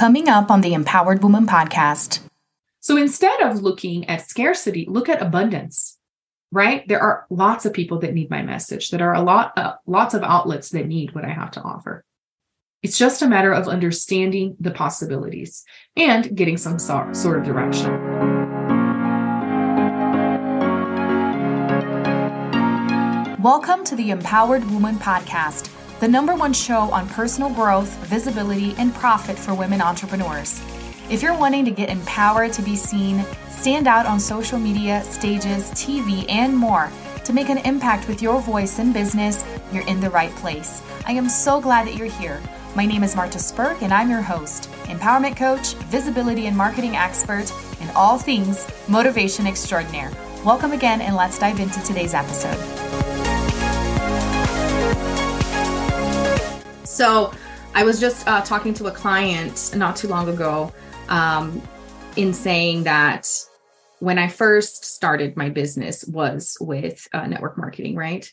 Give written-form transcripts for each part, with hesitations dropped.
Coming up on the Empowered Woman podcast. So instead of looking at scarcity, look at abundance, right? There are lots of people that need my message. There are lots of outlets that need what I have to offer. It's just a matter of understanding the possibilities and getting some sort of direction. Welcome to the Empowered Woman podcast, the #1 show on personal growth, visibility, and profit for women entrepreneurs. If you're wanting to get empowered to be seen, stand out on social media, stages, TV, and more to make an impact with your voice in business, you're in the right place. I am so glad that you're here. My name is Marta Spurk, and I'm your host, empowerment coach, visibility and marketing expert, and all things motivation extraordinaire. Welcome again, and let's dive into today's episode. So I was just talking to a client not too long ago in saying that when I first started my business was with network marketing, right?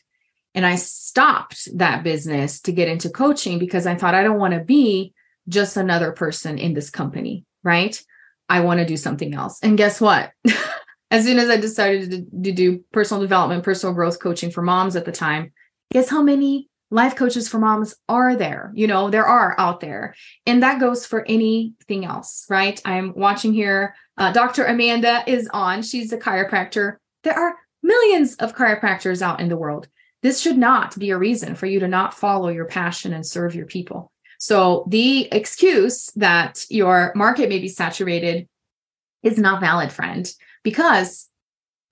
And I stopped that business to get into coaching because I thought I don't want to be just another person in this company, right? I want to do something else. And guess what? As soon as I decided to do personal development, personal growth coaching for moms at the time, guess how many life coaches for moms are there? There are out there. And that goes for anything else, right? I'm watching here. Dr. Amanda is on. She's a chiropractor. There are millions of chiropractors out in the world. This should not be a reason for you to not follow your passion and serve your people. So the excuse that your market may be saturated is not valid, friend, because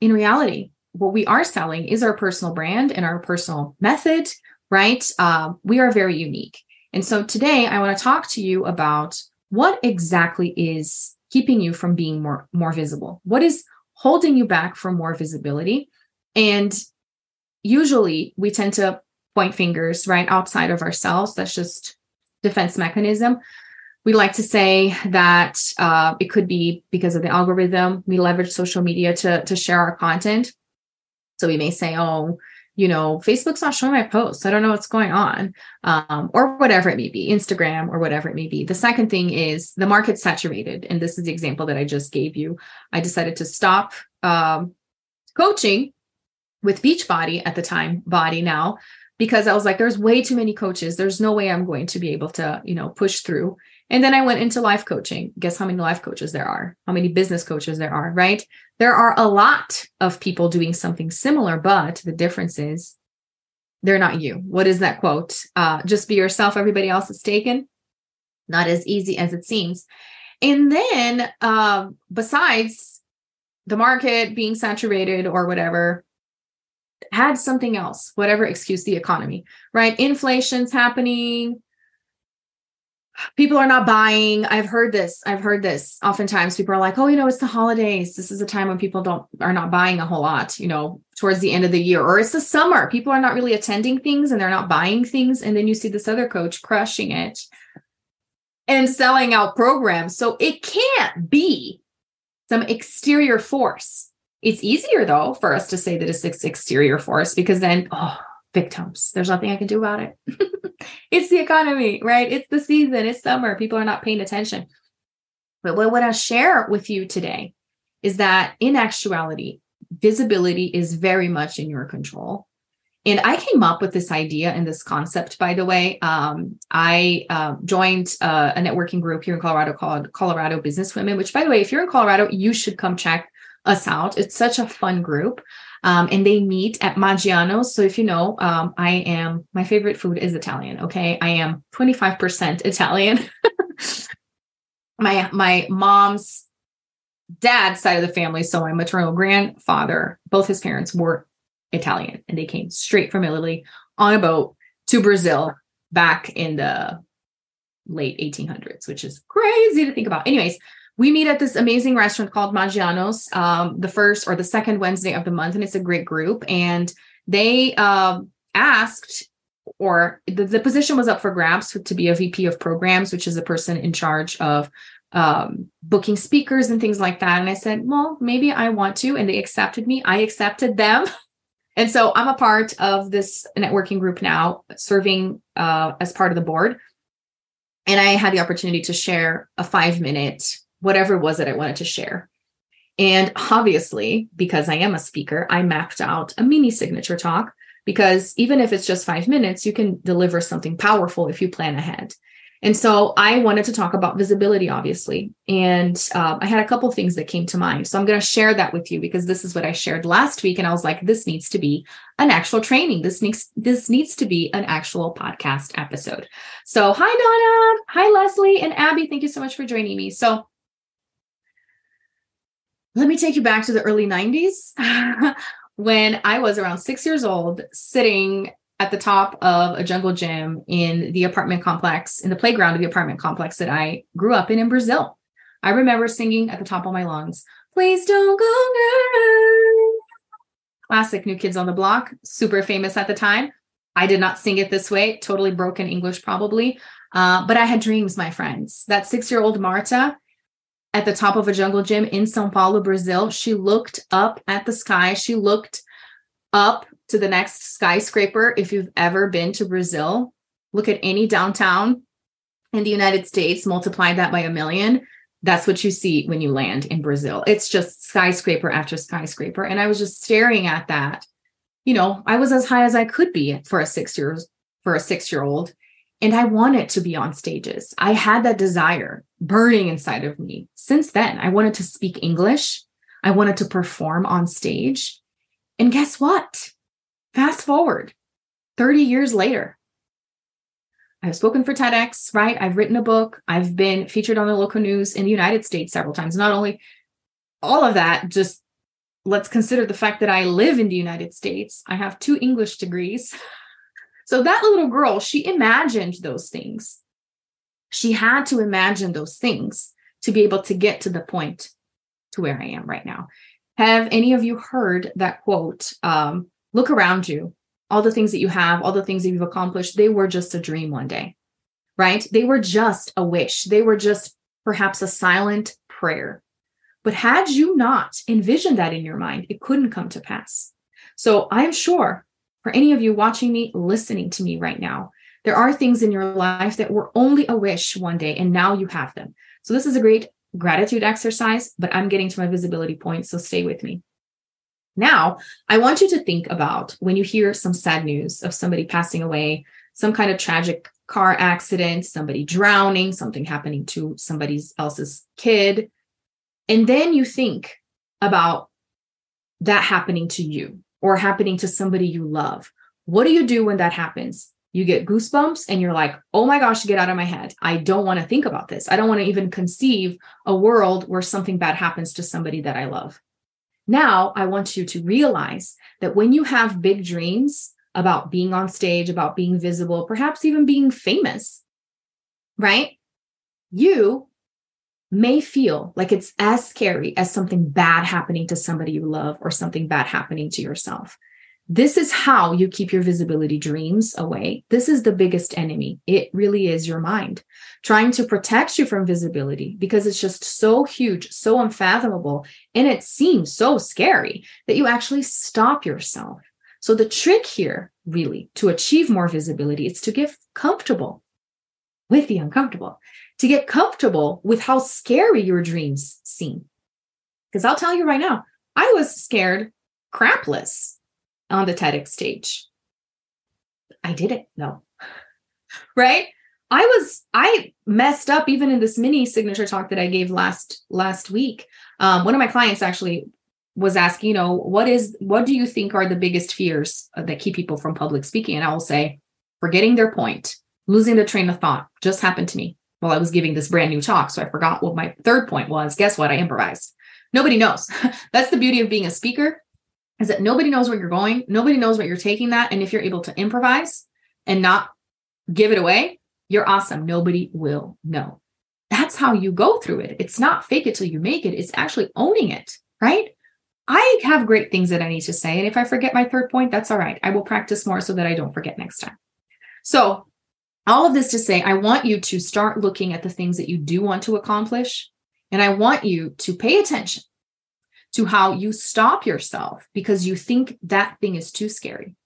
in reality, what we are selling is our personal brand and our personal method, right? We are very unique. And so today I want to talk to you about what exactly is keeping you from being more visible. What is holding you back from more visibility? And usually we tend to point fingers right outside of ourselves. That's just defense mechanism. We like to say that it could be because of the algorithm. We leverage social media to share our content. So we may say, Facebook's not showing my posts. I don't know what's going on, or whatever it may be, Instagram or whatever it may be. The second thing is the market's saturated. And this is the example that I just gave you. I decided to stop coaching with Beachbody at the time, Body now, because I was like, there's way too many coaches. There's no way I'm going to be able to, push through. And then I went into life coaching. Guess how many life coaches there are? How many business coaches there are, right? There are a lot of people doing something similar, but the difference is they're not you. What is that quote? Just be yourself. Everybody else is taken. Not as easy as it seems. And then besides the market being saturated or whatever, had something else, whatever excuse, the economy, right? Inflation's happening. People are not buying. I've heard this. Oftentimes people are like, it's the holidays. This is a time when people are not buying a whole lot, towards the end of the year, or it's the summer. People are not really attending things and they're not buying things. And then you see this other coach crushing it and selling out programs. So it can't be some exterior force. It's easier though for us to say that it's exterior force because then, victims, there's nothing I can do about it. It's the economy, right? It's the season, it's summer. People are not paying attention. But what I share with you today is that in actuality, visibility is very much in your control. And I came up with this idea and this concept, by the way. I joined a networking group here in Colorado called Colorado Businesswomen, which, by the way, if you're in Colorado, you should come check us out. It's such a fun group. And they meet at Maggiano's. So if you know, my favorite food is Italian. Okay. I am 25% Italian. My mom's dad's side of the family. So my maternal grandfather, both his parents were Italian and they came straight from Italy on a boat to Brazil back in the late 1800s, which is crazy to think about. Anyways, we meet at this amazing restaurant called Maggiano's, the first or the second Wednesday of the month. And it's a great group. And they asked, or the position was up for grabs to be a VP of programs, which is a person in charge of booking speakers and things like that. And I said, well, maybe I want to. And they accepted me. I accepted them. And so I'm a part of this networking group now, serving as part of the board. And I had the opportunity to share a 5-minute, whatever it was that I wanted to share. And obviously, because I am a speaker, I mapped out a mini signature talk, because even if it's just 5 minutes, you can deliver something powerful if you plan ahead. And so I wanted to talk about visibility, obviously. And I had a couple of things that came to mind. So I'm going to share that with you, because this is what I shared last week. And I was like, this needs to be an actual training. This needs to be an actual podcast episode. So hi, Donna. Hi, Leslie and Abby. Thank you so much for joining me. So let me take you back to the early 90s when I was around 6 years old, sitting at the top of a jungle gym in the apartment complex, in the playground of the apartment complex that I grew up in Brazil. I remember singing at the top of my lungs, "Please don't go, girl." Classic New Kids on the Block, super famous at the time. I did not sing it this way, totally broken English probably, but I had dreams, my friends. That 6-year-old Marta at the top of a jungle gym in São Paulo, Brazil, she looked up at the sky. She looked up to the next skyscraper. If you've ever been to Brazil, look at any downtown in the United States, multiply that by 1,000,000. That's what you see when you land in Brazil. It's just skyscraper after skyscraper. And I was just staring at that. You know, I was as high as I could be for a 6-year-old. And I wanted to be on stages. I had that desire burning inside of me. Since then, I wanted to speak English. I wanted to perform on stage. And guess what? Fast forward 30 years later, I've spoken for TEDx, right? I've written a book. I've been featured on the local news in the United States several times. Not only all of that, just let's consider the fact that I live in the United States. I have 2 English degrees. So that little girl, she imagined those things. She had to imagine those things to be able to get to the point to where I am right now. Have any of you heard that quote? Look around you. All the things that you have, all the things that you've accomplished, they were just a dream one day, right? They were just a wish. They were just perhaps a silent prayer. But had you not envisioned that in your mind, it couldn't come to pass. So I'm sure for any of you watching me, listening to me right now, there are things in your life that were only a wish one day, and now you have them. So this is a great gratitude exercise, but I'm getting to my visibility point, so stay with me. Now, I want you to think about when you hear some sad news of somebody passing away, some kind of tragic car accident, somebody drowning, something happening to somebody else's kid, and then you think about that happening to you or happening to somebody you love. What do you do when that happens? You get goosebumps and you're like, oh my gosh, get out of my head. I don't want to think about this. I don't want to even conceive a world where something bad happens to somebody that I love. Now, I want you to realize that when you have big dreams about being on stage, about being visible, perhaps even being famous, right? You may feel like it's as scary as something bad happening to somebody you love or something bad happening to yourself. This is how you keep your visibility dreams away. This is the biggest enemy. It really is your mind trying to protect you from visibility because it's just so huge, so unfathomable, and it seems so scary that you actually stop yourself. So the trick here, really, to achieve more visibility, is to get comfortable with the uncomfortable, to get comfortable with how scary your dreams seem. Because I'll tell you right now, I was scared crapless on the TEDx stage. I did it though, right? I messed up even in this mini signature talk that I gave last week. One of my clients actually was asking, what do you think are the biggest fears that keep people from public speaking? And I will say, forgetting their point, losing the train of thought just happened to me while I was giving this brand new talk. So I forgot what my third point was. Guess what? I improvised. Nobody knows. That's the beauty of being a speaker, is that nobody knows where you're going. Nobody knows what you're taking that. And if you're able to improvise and not give it away, you're awesome. Nobody will know. That's how you go through it. It's not fake it till you make it. It's actually owning it, right? I have great things that I need to say. And if I forget my third point, that's all right. I will practice more so that I don't forget next time. So all of this to say, I want you to start looking at the things that you do want to accomplish. And I want you to pay attention to how you stop yourself because you think that thing is too scary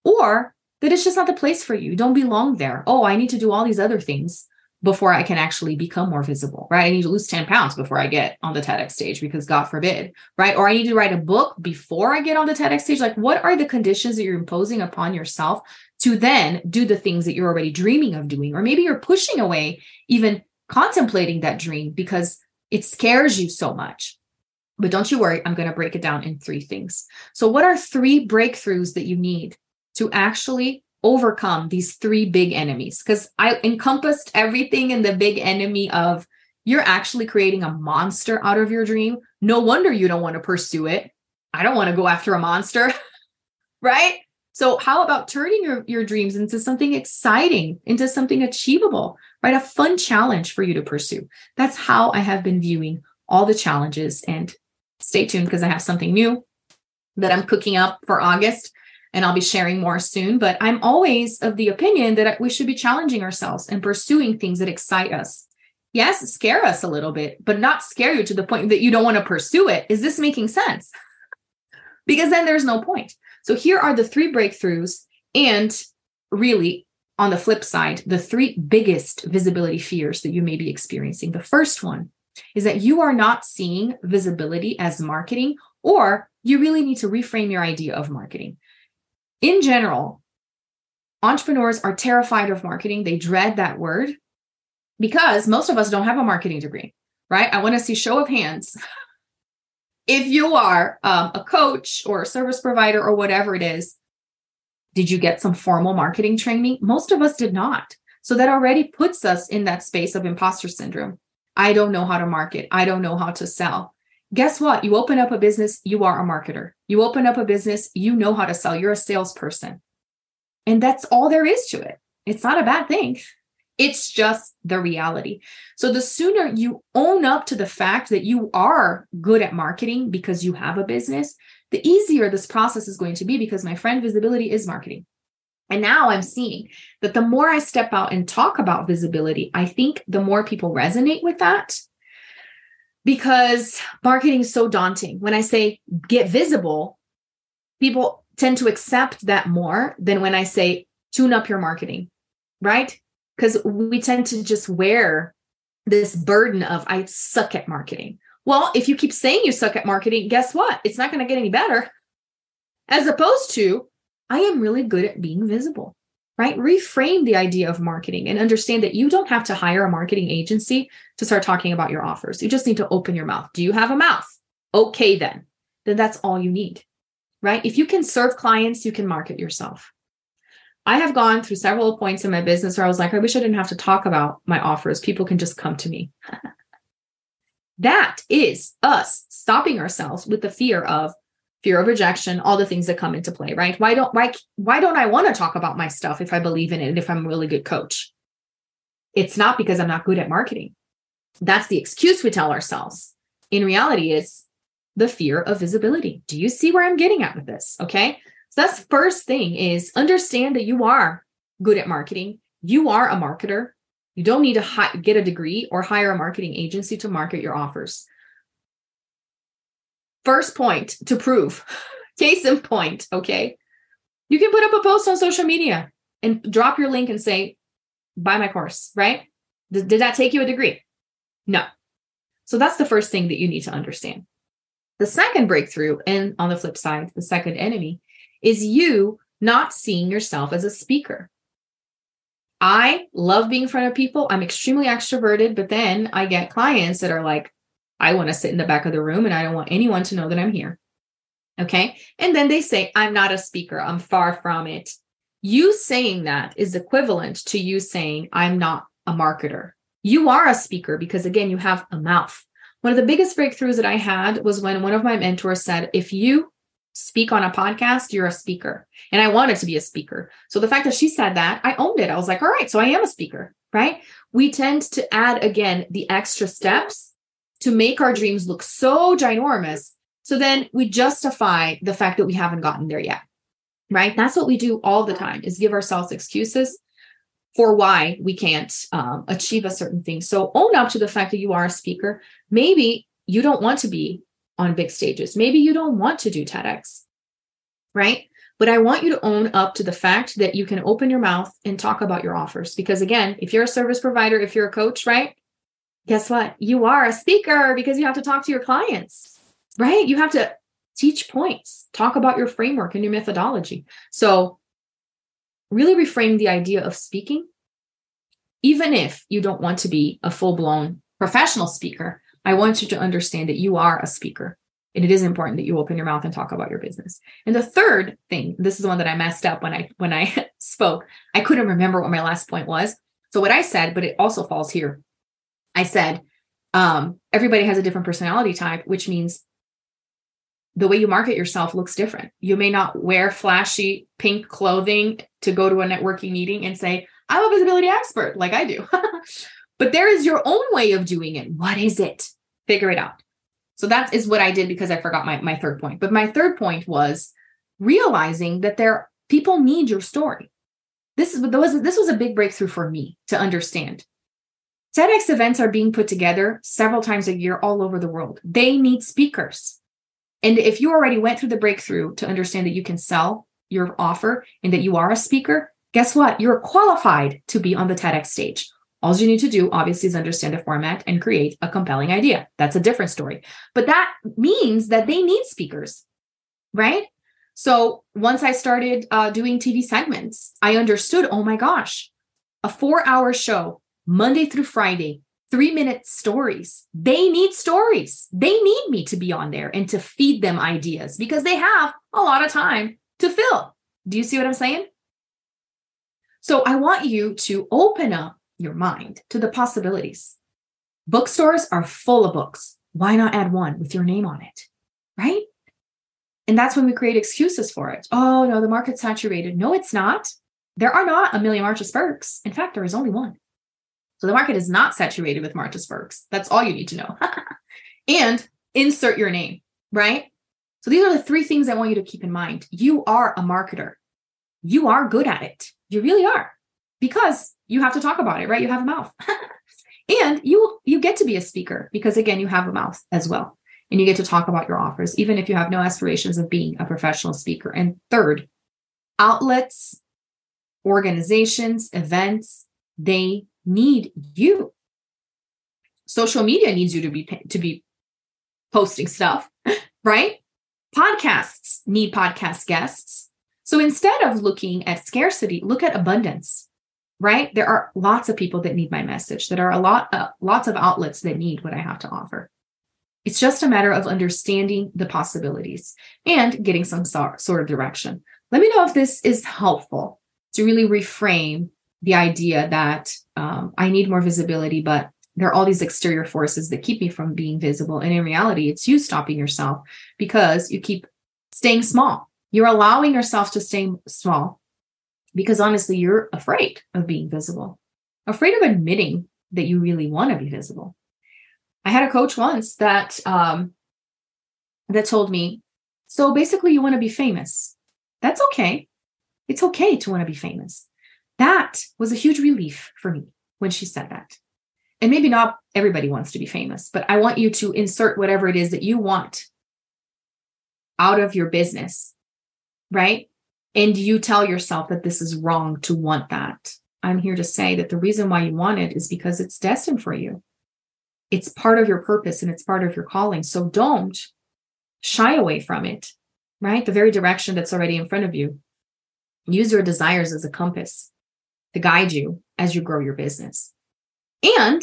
or that it's just not the place for you. You don't belong there. Oh, I need to do all these other things before I can actually become more visible, right? I need to lose 10 pounds before I get on the TEDx stage, because God forbid, right? Or I need to write a book before I get on the TEDx stage. Like, what are the conditions that you're imposing upon yourself to then do the things that you're already dreaming of doing? Or maybe you're pushing away even contemplating that dream because it scares you so much. But don't you worry, I'm going to break it down in 3 things. So what are 3 breakthroughs that you need to actually overcome these 3 big enemies? Because I encompassed everything in the big enemy of you're actually creating a monster out of your dream. No wonder you don't want to pursue it. I don't want to go after a monster, right? So how about turning your dreams into something exciting, into something achievable, right? A fun challenge for you to pursue. That's how I have been viewing all the challenges. And stay tuned, because I have something new that I'm cooking up for August, and I'll be sharing more soon. But I'm always of the opinion that we should be challenging ourselves and pursuing things that excite us. Yes, scare us a little bit, but not scare you to the point that you don't want to pursue it. Is this making sense? Because then there's no point. So here are the 3 breakthroughs, and really on the flip side, the 3 biggest visibility fears that you may be experiencing. The first one is that you are not seeing visibility as marketing, or you really need to reframe your idea of marketing. In general, entrepreneurs are terrified of marketing. They dread that word because most of us don't have a marketing degree, right? I want to see show of hands. If you are a coach or a service provider or whatever it is, did you get some formal marketing training? Most of us did not. So that already puts us in that space of imposter syndrome. I don't know how to market. I don't know how to sell. Guess what? You open up a business, you are a marketer. You open up a business, you know how to sell. You're a salesperson. And that's all there is to it. It's not a bad thing. It's just the reality. So the sooner you own up to the fact that you are good at marketing because you have a business, the easier this process is going to be, because my friend, visibility is marketing. And now I'm seeing that the more I step out and talk about visibility, I think the more people resonate with that, because marketing is so daunting. When I say get visible, people tend to accept that more than when I say tune up your marketing, right? Because we tend to just wear this burden of I suck at marketing. Well, if you keep saying you suck at marketing, guess what? It's not going to get any better. As opposed to, I am really good at being visible, right? Reframe the idea of marketing and understand that you don't have to hire a marketing agency to start talking about your offers. You just need to open your mouth. Do you have a mouth? Okay, then that's all you need, right? If you can serve clients, you can market yourself. I have gone through several points in my business where I was like, I wish I didn't have to talk about my offers. People can just come to me. That is us stopping ourselves with the fear of rejection, all the things that come into play, right? Why don't I want to talk about my stuff if I believe in it and if I'm a really good coach? It's not because I'm not good at marketing. That's the excuse we tell ourselves. In reality, it's the fear of visibility. Do you see where I'm getting at with this? Okay. So that's the first thing, is understand that you are good at marketing. You are a marketer. You don't need to get a degree or hire a marketing agency to market your offers. First point to prove, case in point, okay? You can put up a post on social media and drop your link and say, buy my course, right? Did that take you a degree? No. So that's the first thing that you need to understand. The second breakthrough, and on the flip side, the second enemy, is you not seeing yourself as a speaker. I love being in front of people. I'm extremely extroverted, but then I get clients that are like, I want to sit in the back of the room and I don't want anyone to know that I'm here. Okay. And then they say, I'm not a speaker. I'm far from it. You saying that is equivalent to you saying, I'm not a marketer. You are a speaker because, again, you have a mouth. One of the biggest breakthroughs that I had was when one of my mentors said, if you speak on a podcast, you're a speaker. And I wanted to be a speaker. So the fact that she said that, I owned it. I was like, all right, so I am a speaker, right? We tend to add, again, the extra steps to make our dreams look so ginormous. So then we justify the fact that we haven't gotten there yet, right? That's what we do all the time, is give ourselves excuses for why we can't achieve a certain thing. So own up to the fact that you are a speaker. Maybe you don't want to be on big stages. Maybe you don't want to do TEDx, right? But I want you to own up to the fact that you can open your mouth and talk about your offers. Because again, if you're a service provider, if you're a coach, right? Guess what? You are a speaker because you have to talk to your clients, right? You have to teach points, talk about your framework and your methodology. So really reframe the idea of speaking. Even if you don't want to be a full-blown professional speaker, I want you to understand that you are a speaker. And it is important that you open your mouth and talk about your business. And the third thing, this is the one that I messed up when I spoke. I couldn't remember what my last point was. So what I said, but it also falls here. I said, everybody has a different personality type, which means the way you market yourself looks different. You may not wear flashy pink clothing to go to a networking meeting and say, I'm a visibility expert like I do. But there is your own way of doing it. What is it? Figure it out. So that is what I did because I forgot my third point. But my third point was realizing that people need your story. This was a big breakthrough for me to understand. TEDx events are being put together several times a year all over the world. They need speakers. And if you already went through the breakthrough to understand that you can sell your offer and that you are a speaker, guess what? You're qualified to be on the TEDx stage. All you need to do, obviously, is understand the format and create a compelling idea. That's a different story. But that means that they need speakers, right? So once I started doing TV segments, I understood, oh my gosh, a 4-hour show, Monday through Friday, 3-minute stories. They need stories. They need me to be on there and to feed them ideas because they have a lot of time to fill. Do you see what I'm saying? So I want you to open up your mind to the possibilities. Bookstores are full of books. Why not add one with your name on it, right? And that's when we create excuses for it. Oh, no, the market's saturated. No, it's not. There are not a million Marcia Sparks. In fact, there is only one. So the market is not saturated with Marcia Sparks. That's all you need to know. And insert your name, right? So these are the 3 things I want you to keep in mind. You are a marketer. You are good at it. You really are. Because you have to talk about it, right? You have a mouth. And you get to be a speaker because, again, you have a mouth as well. And you get to talk about your offers, even if you have no aspirations of being a professional speaker. And third, outlets, organizations, events, they need you. Social media needs you to be posting stuff, right? Podcasts need podcast guests. So instead of looking at scarcity, look at abundance. Right? There are lots of people that need my message. There are lots of outlets that need what I have to offer. It's just a matter of understanding the possibilities and getting some sort of direction. Let me know if this is helpful to really reframe the idea that I need more visibility, but there are all these exterior forces that keep me from being visible. And in reality, it's you stopping yourself because you keep staying small. You're allowing yourself to stay small. Because honestly, you're afraid of being visible, afraid of admitting that you really want to be visible. I had a coach once that told me, so basically you want to be famous. That's okay. It's okay to want to be famous. That was a huge relief for me when she said that. And maybe not everybody wants to be famous, but I want you to insert whatever it is that you want out of your business, right? And you tell yourself that this is wrong to want that. I'm here to say that the reason why you want it is because it's destined for you. It's part of your purpose and it's part of your calling. So don't shy away from it, right? The very direction that's already in front of you. Use your desires as a compass to guide you as you grow your business. And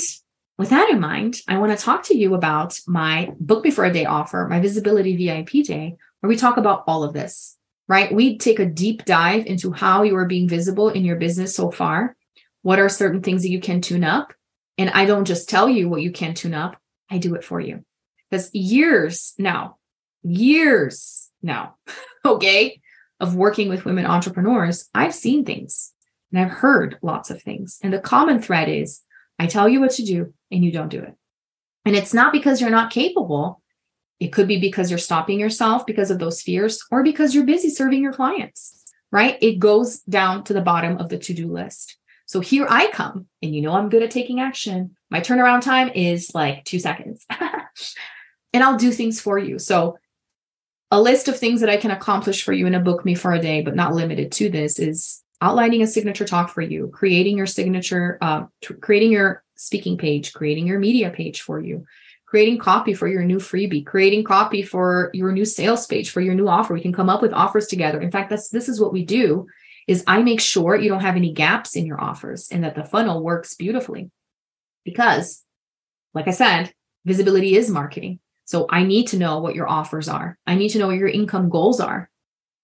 with that in mind, I want to talk to you about my Book Before a Day offer, my Visibility VIP Day, where we talk about all of this. Right? We take a deep dive into how you are being visible in your business so far. What are certain things that you can tune up? And I don't just tell you what you can tune up. I do it for you. Because years now, okay, of working with women entrepreneurs, I've seen things and I've heard lots of things. And the common thread is I tell you what to do and you don't do it. And it's not because you're not capable. It could be because you're stopping yourself because of those fears or because you're busy serving your clients, right? It goes down to the bottom of the to-do list. So here I come, and you know I'm good at taking action. My turnaround time is like 2 seconds. And I'll do things for you. So a list of things that I can accomplish for you in a book me for a day, but not limited to this, is outlining a signature talk for you, creating your signature, creating your speaking page, creating your media page for you, creating copy for your new freebie, creating copy for your new sales page, for your new offer. We can come up with offers together. In fact, this is what we do, is I make sure you don't have any gaps in your offers and that the funnel works beautifully. Because, like I said, visibility is marketing. So I need to know what your offers are. I need to know what your income goals are,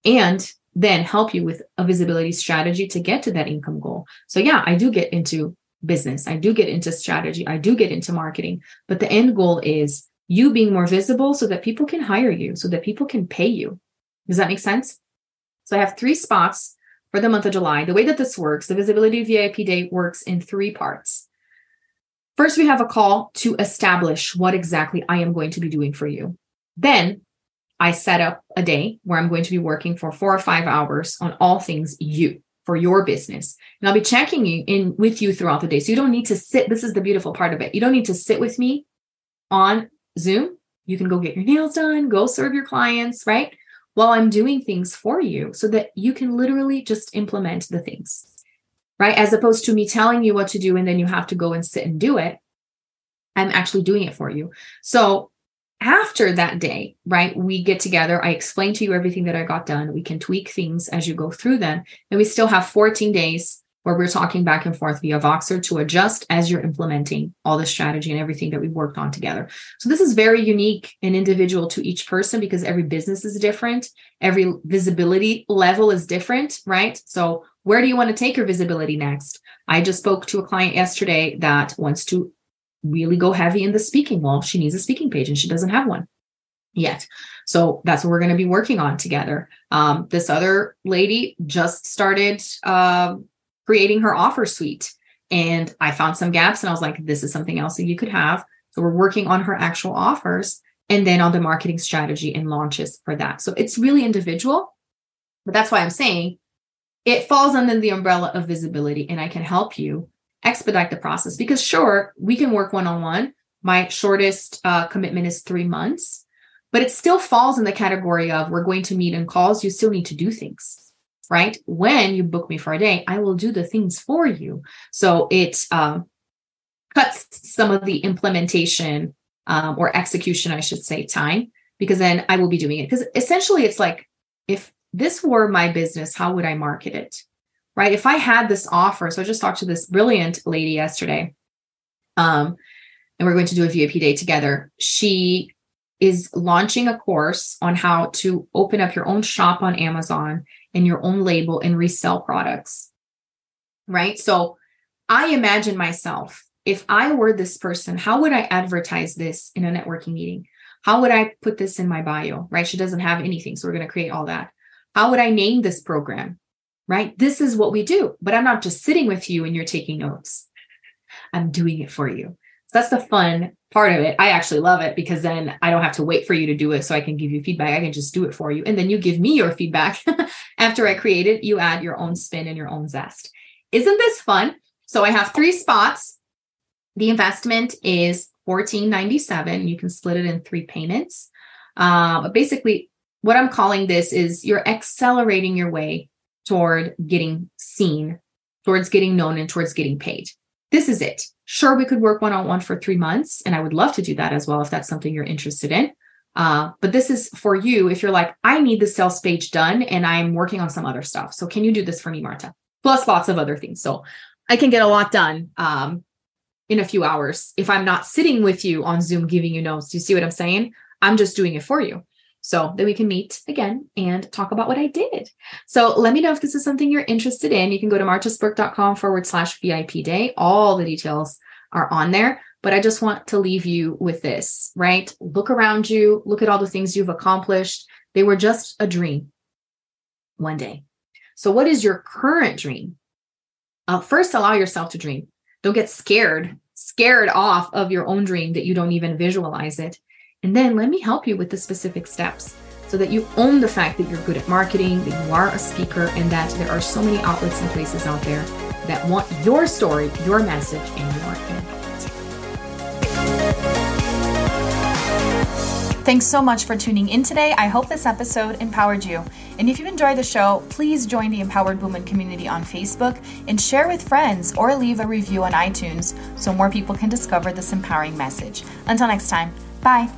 and then help you with a visibility strategy to get to that income goal. So yeah, I do get into business. I do get into strategy. I do get into marketing, but the end goal is you being more visible so that people can hire you, so that people can pay you. Does that make sense? So I have 3 spots for the month of July. The way that this works, the Visibility VIP Day works in 3 parts. First, we have a call to establish what exactly I am going to be doing for you. Then I set up a day where I'm going to be working for 4 or 5 hours on all things you, for your business. And I'll be checking in with you throughout the day. So you don't need to sit. This is the beautiful part of it. You don't need to sit with me on Zoom. You can go get your nails done, go serve your clients, right? While I'm doing things for you, so that you can literally just implement the things, right? As opposed to me telling you what to do and then you have to go and sit and do it. I'm actually doing it for you. So after that day, right, we get together. I explain to you everything that I got done. We can tweak things as you go through them. And we still have 14 days where we're talking back and forth via Voxer to adjust as you're implementing all the strategy and everything that we worked on together. So this is very unique and individual to each person, because every business is different. Every visibility level is different, right? So where do you want to take your visibility next? I just spoke to a client yesterday that wants to really go heavy in the speaking. Well, she needs a speaking page and she doesn't have one yet. So that's what we're going to be working on together. This other lady just started creating her offer suite, and I found some gaps and I was like, this is something else that you could have. So we're working on her actual offers and then on the marketing strategy and launches for that. So it's really individual, but that's why I'm saying it falls under the umbrella of visibility, and I can help you expedite the process, because sure, we can work one-on-one. My shortest commitment is 3 months, but it still falls in the category of we're going to meet in calls. You still need to do things, right? When you book me for a day, I will do the things for you. So it cuts some of the implementation or execution, I should say, time, because then I will be doing it. Because essentially it's like, if this were my business, how would I market it? Right? If I had this offer, so I just talked to this brilliant lady yesterday, and we're going to do a VIP day together. She is launching a course on how to open up your own shop on Amazon and your own label and resell products, right? So I imagine myself, if I were this person, how would I advertise this in a networking meeting? How would I put this in my bio, right? She doesn't have anything, so we're going to create all that. How would I name this program? Right? This is what we do, but I'm not just sitting with you and you're taking notes. I'm doing it for you. So that's the fun part of it. I actually love it, because then I don't have to wait for you to do it so I can give you feedback. I can just do it for you. And then you give me your feedback after I create it. You add your own spin and your own zest. Isn't this fun? So I have 3 spots. The investment is $14.97. You can split it in 3 payments. But basically what I'm calling this is you're accelerating your way toward getting seen, towards getting known, and towards getting paid. This is it. Sure, we could work one-on-one for 3 months, and I would love to do that as well if that's something you're interested in. But this is for you if you're like, I need the sales page done and I'm working on some other stuff. So can you do this for me, Marta? Plus lots of other things. So I can get a lot done in a few hours if I'm not sitting with you on Zoom giving you notes. Do you see what I'm saying? I'm just doing it for you. So then we can meet again and talk about what I did. So let me know if this is something you're interested in. You can go to martasburke.com/VIP day. All the details are on there, but I just want to leave you with this, right? Look around you, look at all the things you've accomplished. They were just a dream one day. So what is your current dream? First, allow yourself to dream. Don't get scared off of your own dream that you don't even visualize it. And then let me help you with the specific steps so that you own the fact that you're good at marketing, that you are a speaker, and that there are so many outlets and places out there that want your story, your message, and your input. Thanks so much for tuning in today. I hope this episode empowered you. And if you enjoyed the show, please join the Empowered Woman community on Facebook and share with friends or leave a review on iTunes so more people can discover this empowering message. Until next time, bye.